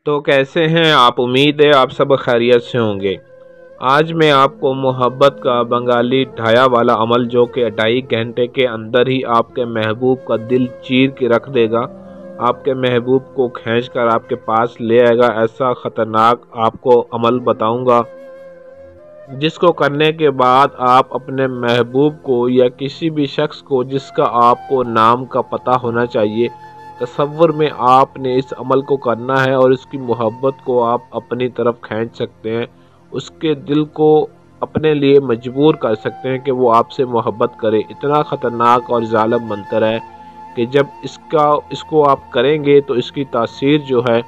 تو کیسے ہیں آپ؟ امید ہے آپ سب خیریت سے ہوں گے۔ آج میں آپ کو محبت کا بنگالی ڈھایا والا عمل، جو کہ 2.5 گھنٹے کے اندر ہی آپ کے محبوب کا دل چیر کے رکھ دے گا، آپ کے محبوب کو کھینچ کر آپ کے پاس لے آئے گا، ایسا خطرناک آپ کو عمل بتاؤں گا، جس کو کرنے کے بعد آپ اپنے محبوب کو یا کسی بھی شخص کو جس کا آپ کو نام کا پتہ ہونا چاہیے، تصور میں آپ نے اس عمل کو کرنا ہے اور اس کی محبت کو آپ اپنی طرف کھینچ سکتے ہیں، اس کے دل کو اپنے لیے مجبور کر سکتے ہیں کہ وہ آپ سے محبت کرے۔ اتنا خطرناک اور ظالم منتر ہے کہ جب اس کو آپ کریں گے تو اس کی تاثیر جو ہے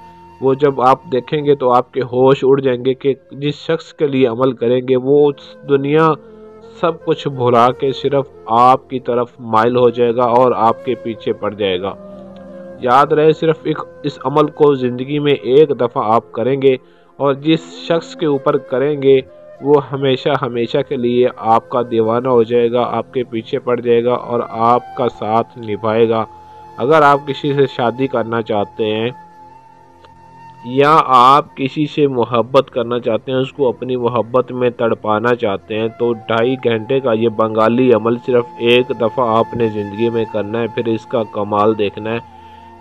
وہ جب آپ دیکھیں گے تو آپ کے ہوش اڑ جائیں گے کہ جس شخص کے لیے عمل کریں گے وہ دنیا سب کچھ بھلا کے صرف آپ کی طرف مائل ہو جائے گا اور آپ کے پیچھے پڑ جائے گا۔ یاد رہے، صرف اس عمل کو زندگی میں ایک دفعہ آپ کریں گے اور جس شخص کے اوپر کریں گے وہ ہمیشہ ہمیشہ کے لیے آپ کا دیوانہ ہو جائے گا، آپ کے پیچھے پڑ جائے گا اور آپ کا ساتھ نبھائے گا۔ اگر آپ کسی سے شادی کرنا چاہتے ہیں یا آپ کسی سے محبت کرنا چاہتے ہیں، اس کو اپنی محبت میں تڑپانا چاہتے ہیں، تو 2.5 گھنٹے کا یہ بنگالی عمل صرف ایک دفعہ آپ نے زندگی میں کرنا ہے، پھر اس کا کمال دیکھنا ہے۔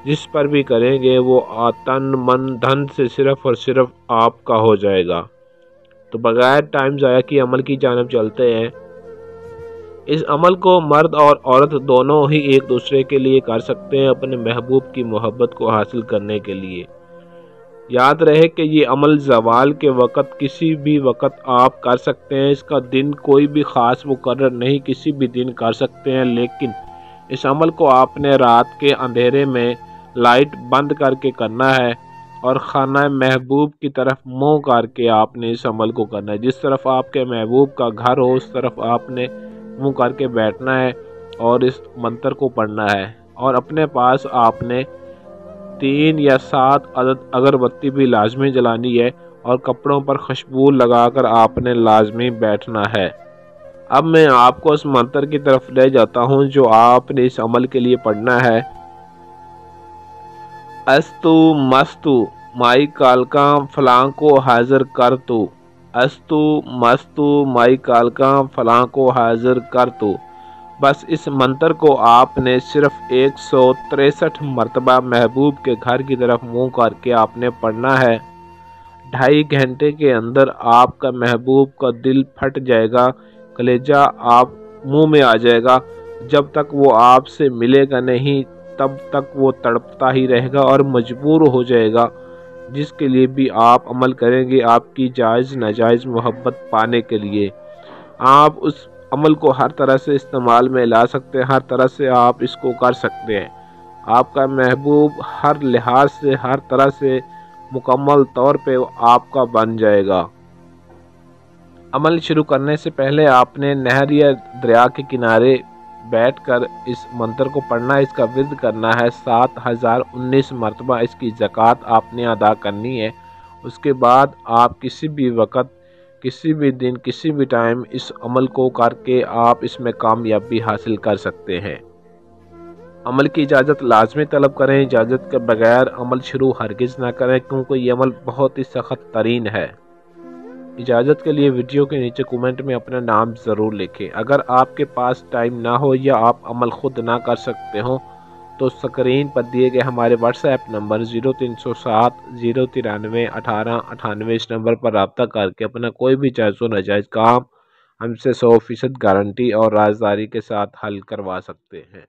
جس پر بھی کریں گے وہ تن من دھن سے صرف اور صرف آپ کا ہو جائے گا۔ تو بغیر ٹائم ضائع کی عمل کی جانب چلتے ہیں۔ اس عمل کو مرد اور عورت دونوں ہی ایک دوسرے کے لیے کر سکتے ہیں، اپنے محبوب کی محبت کو حاصل کرنے کے لیے۔ یاد رہے کہ یہ عمل زوال کے وقت کسی بھی وقت آپ کر سکتے ہیں، اس کا دن کوئی بھی خاص مقرر نہیں، کسی بھی دن کر سکتے ہیں، لیکن اس عمل کو آپ نے رات کے اندھیرے میں لائٹ بند کر کے کرنا ہے اور خانہ محبوب کی طرف منہ کر کے آپ نے اس عمل کو کرنا ہے۔ جس طرف آپ کے محبوب کا گھر ہو اس طرف آپ نے منہ کر کے بیٹھنا ہے اور اس منتر کو پڑھنا ہے، اور اپنے پاس آپ نے 3 یا 7 عدد اگربتی بھی لازمی جلانی ہے اور کپڑوں پر خوشبو لگا کر آپ نے لازمی بیٹھنا ہے۔ اب میں آپ کو اس منتر کی طرف لے جاتا ہوں جو آپ نے اس عمل کے لیے پڑھنا ہے۔ استو مستو مائی کالکاں فلاں کو حاضر کر تو، استو مستو مائی کالکاں فلاں کو حاضر کر تو۔ بس اس منتر کو آپ نے صرف 163 مرتبہ محبوب کے گھر کی طرف منہ کر کے آپ نے پڑھنا ہے۔ 2.5 گھنٹے کے اندر آپ کا محبوب کا دل پھٹ جائے گا، کلیجہ آپ منہ میں آ جائے گا۔ جب تک وہ آپ سے ملے گا نہیں تب تک وہ تڑپتا ہی رہے گا اور مجبور ہو جائے گا، جس کے لیے بھی آپ عمل کریں گے آپ کی جائز ناجائز محبت پانے کے لیے۔ آپ اس عمل کو ہر طرح سے استعمال میں لا سکتے ہیں، ہر طرح سے آپ اس کو کر سکتے ہیں۔ آپ کا محبوب ہر لحاظ سے ہر طرح سے مکمل طور پہ آپ کا بن جائے گا۔ عمل شروع کرنے سے پہلے آپ نے نہر یا دریا کے کنارے بیٹھ کر اس منتر کو پڑھنا ہے، اس کا ورد کرنا ہے 7019 مرتبہ، اس کی زکوٰۃ آپ نے ادا کرنی ہے۔ اس کے بعد آپ کسی بھی وقت، کسی بھی دن، کسی بھی ٹائم اس عمل کو کر کے آپ اس میں کامیابی حاصل کر سکتے ہیں۔ عمل کی اجازت لازمی طلب کریں، اجازت کے بغیر عمل شروع ہرگز نہ کریں کیونکہ یہ عمل بہت ہی سخت ترین ہے۔ اجازت کے لیے ویڈیو کے نیچے کومنٹ میں اپنا نام ضرور لکھیں۔ اگر آپ کے پاس ٹائم نہ ہو یا آپ عمل خود نہ کر سکتے ہوں تو سکرین پر دیے گئے ہمارے واٹس ایپ نمبر 0307 093 1898 اس نمبر پر رابطہ کر کے اپنا کوئی بھی جائز و ناجائز کام ہم سے 100% گارنٹی اور رازداری کے ساتھ حل کروا سکتے ہیں۔